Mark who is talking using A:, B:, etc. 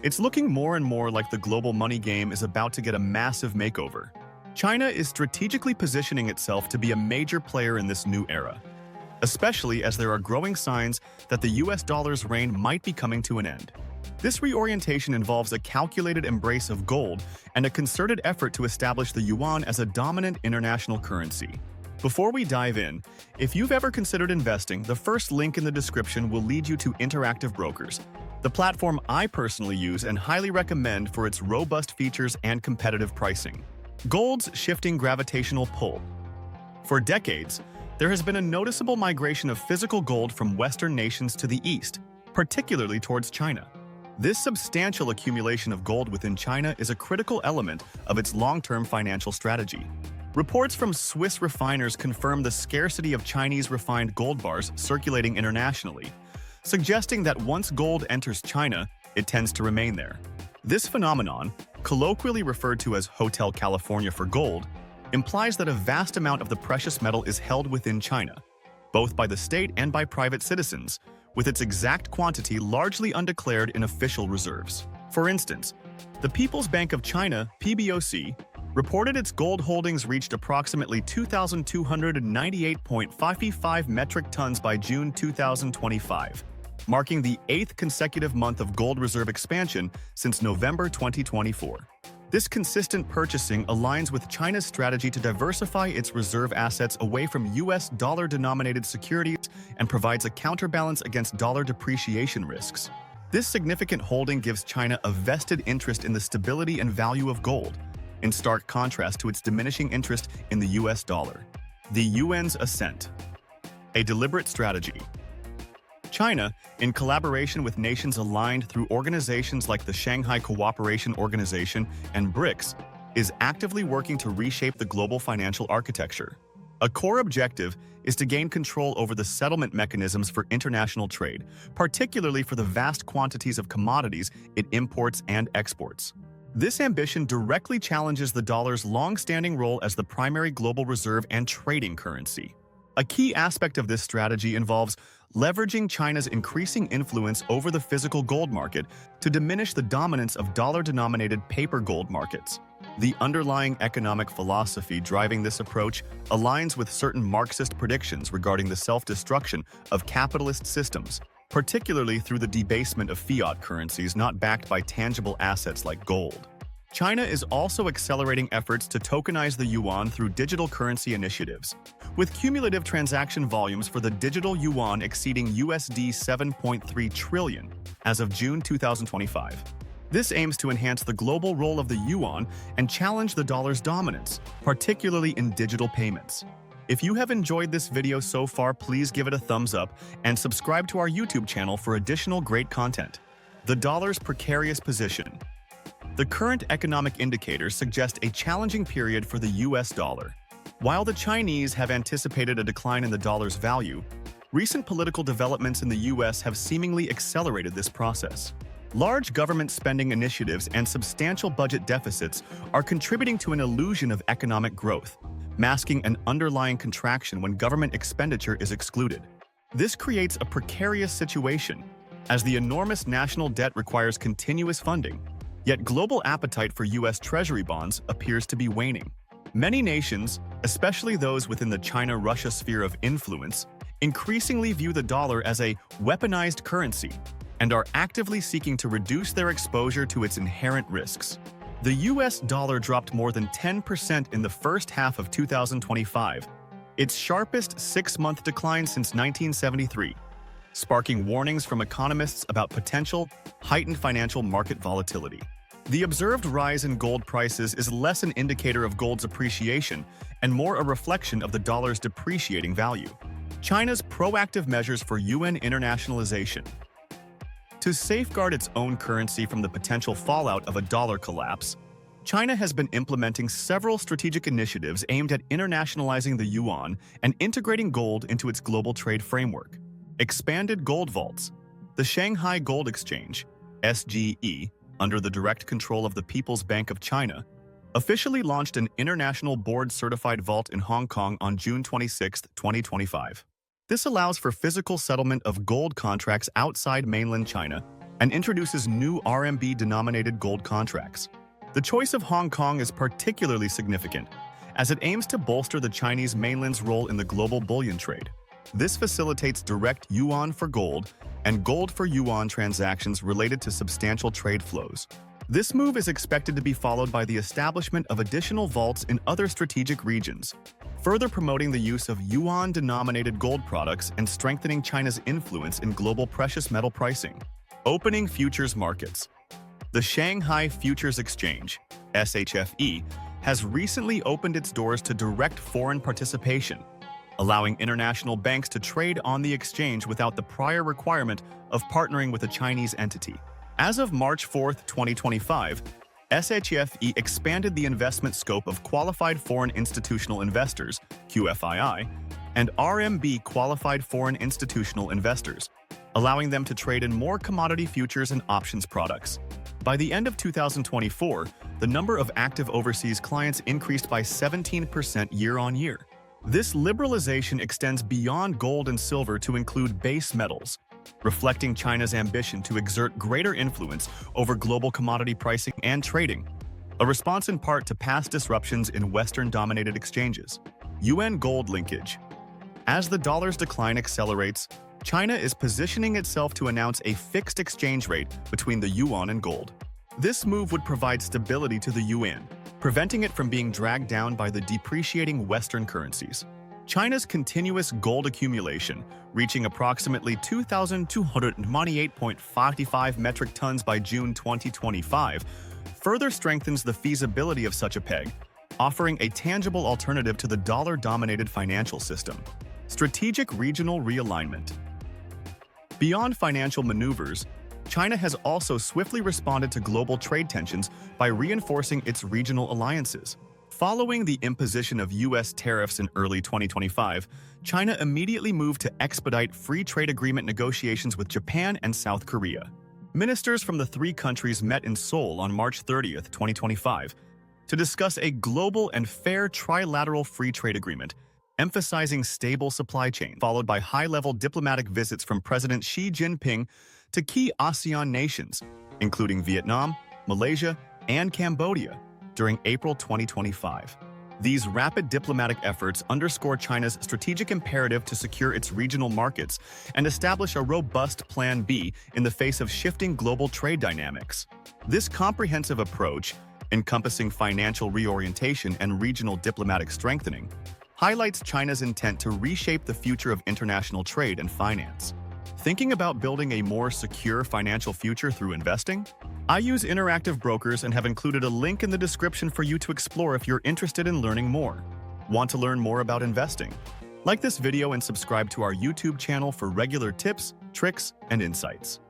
A: It's looking more and more like the global money game is about to get a massive makeover. China is strategically positioning itself to be a major player in this new era, especially as there are growing signs that the US dollar's reign might be coming to an end. This reorientation involves a calculated embrace of gold and a concerted effort to establish the yuan as a dominant international currency. Before we dive in, if you've ever considered investing, the first link in the description will lead you to Interactive Brokers, the platform I personally use and highly recommend for its robust features and competitive pricing. Gold's shifting gravitational pull. For decades, there has been a noticeable migration of physical gold from Western nations to the East, particularly towards China. This substantial accumulation of gold within China is a critical element of its long-term financial strategy. Reports from Swiss refiners confirm the scarcity of Chinese refined gold bars circulating internationally, suggesting that once gold enters China, it tends to remain there. This phenomenon, colloquially referred to as Hotel California for gold, implies that a vast amount of the precious metal is held within China, both by the state and by private citizens, with its exact quantity largely undeclared in official reserves. For instance, the People's Bank of China, PBOC, reported its gold holdings reached approximately 2,298.55 metric tons by June 2025, marking the 8th consecutive month of gold reserve expansion since November 2024. This consistent purchasing aligns with China's strategy to diversify its reserve assets away from US dollar-denominated securities and provides a counterbalance against dollar depreciation risks. This significant holding gives China a vested interest in the stability and value of gold, in stark contrast to its diminishing interest in the US dollar. The yuan's ascent. A deliberate strategy. China, in collaboration with nations aligned through organizations like the Shanghai Cooperation Organization and BRICS, is actively working to reshape the global financial architecture. A core objective is to gain control over the settlement mechanisms for international trade, particularly for the vast quantities of commodities it imports and exports. This ambition directly challenges the dollar's long-standing role as the primary global reserve and trading currency. A key aspect of this strategy involves leveraging China's increasing influence over the physical gold market to diminish the dominance of dollar-denominated paper gold markets. The underlying economic philosophy driving this approach aligns with certain Marxist predictions regarding the self-destruction of capitalist systems, particularly through the debasement of fiat currencies not backed by tangible assets like gold. China is also accelerating efforts to tokenize the yuan through digital currency initiatives, with cumulative transaction volumes for the digital yuan exceeding USD 7.3 trillion as of June 2025. This aims to enhance the global role of the yuan and challenge the dollar's dominance, particularly in digital payments. If you have enjoyed this video so far, please give it a thumbs up and subscribe to our YouTube channel for additional great content. The dollar's precarious position. The current economic indicators suggest a challenging period for the US dollar. While the Chinese have anticipated a decline in the dollar's value, recent political developments in the US have seemingly accelerated this process. Large government spending initiatives and substantial budget deficits are contributing to an illusion of economic growth, masking an underlying contraction when government expenditure is excluded. This creates a precarious situation, as the enormous national debt requires continuous funding, yet global appetite for US Treasury bonds appears to be waning. Many nations, especially those within the China-Russia sphere of influence, increasingly view the dollar as a weaponized currency and are actively seeking to reduce their exposure to its inherent risks. The US dollar dropped more than 10% in the first half of 2025, its sharpest six-month decline since 1973, sparking warnings from economists about potential heightened financial market volatility. The observed rise in gold prices is less an indicator of gold's appreciation and more a reflection of the dollar's depreciating value. China's proactive measures for yuan internationalization. To safeguard its own currency from the potential fallout of a dollar collapse, China has been implementing several strategic initiatives aimed at internationalizing the yuan and integrating gold into its global trade framework. Expanded gold vaults. The Shanghai Gold Exchange, SGE, under the direct control of the People's Bank of China, officially launched an international board-certified vault in Hong Kong on June 26, 2025. This allows for physical settlement of gold contracts outside mainland China, and introduces new RMB-denominated gold contracts. The choice of Hong Kong is particularly significant, as it aims to bolster the Chinese mainland's role in the global bullion trade. This facilitates direct yuan for gold and gold for yuan transactions related to substantial trade flows. This move is expected to be followed by the establishment of additional vaults in other strategic regions, further promoting the use of yuan-denominated gold products and strengthening China's influence in global precious metal pricing. Opening futures markets. The Shanghai Futures Exchange, SHFE, has recently opened its doors to direct foreign participation, allowing international banks to trade on the exchange without the prior requirement of partnering with a Chinese entity. As of March 4, 2025, SHFE expanded the investment scope of Qualified Foreign Institutional Investors, QFII, and RMB Qualified Foreign Institutional Investors, allowing them to trade in more commodity futures and options products. By the end of 2024, the number of active overseas clients increased by 17% year-on-year. This liberalization extends beyond gold and silver to include base metals, reflecting China's ambition to exert greater influence over global commodity pricing and trading, a response in part to past disruptions in Western-dominated exchanges. Yuan-gold linkage. As the dollar's decline accelerates, China is positioning itself to announce a fixed exchange rate between the yuan and gold. This move would provide stability to the yuan, preventing it from being dragged down by the depreciating Western currencies. China's continuous gold accumulation, reaching approximately 2,298.55 metric tons by June 2025, further strengthens the feasibility of such a peg, offering a tangible alternative to the dollar-dominated financial system. Strategic regional realignment. Beyond financial maneuvers, China has also swiftly responded to global trade tensions by reinforcing its regional alliances. Following the imposition of U.S. tariffs in early 2025, China immediately moved to expedite free trade agreement negotiations with Japan and South Korea. Ministers from the three countries met in Seoul on March 30, 2025, to discuss a global and fair trilateral free trade agreement, emphasizing stable supply chains, followed by high-level diplomatic visits from President Xi Jinping to key ASEAN nations, including Vietnam, Malaysia, and Cambodia, during April 2025. These rapid diplomatic efforts underscore China's strategic imperative to secure its regional markets and establish a robust Plan B in the face of shifting global trade dynamics. This comprehensive approach, encompassing financial reorientation and regional diplomatic strengthening, highlights China's intent to reshape the future of international trade and finance. Thinking about building a more secure financial future through investing? I use Interactive Brokers and have included a link in the description for you to explore if you're interested in learning more. Want to learn more about investing? Like this video and subscribe to our YouTube channel for regular tips, tricks, and insights.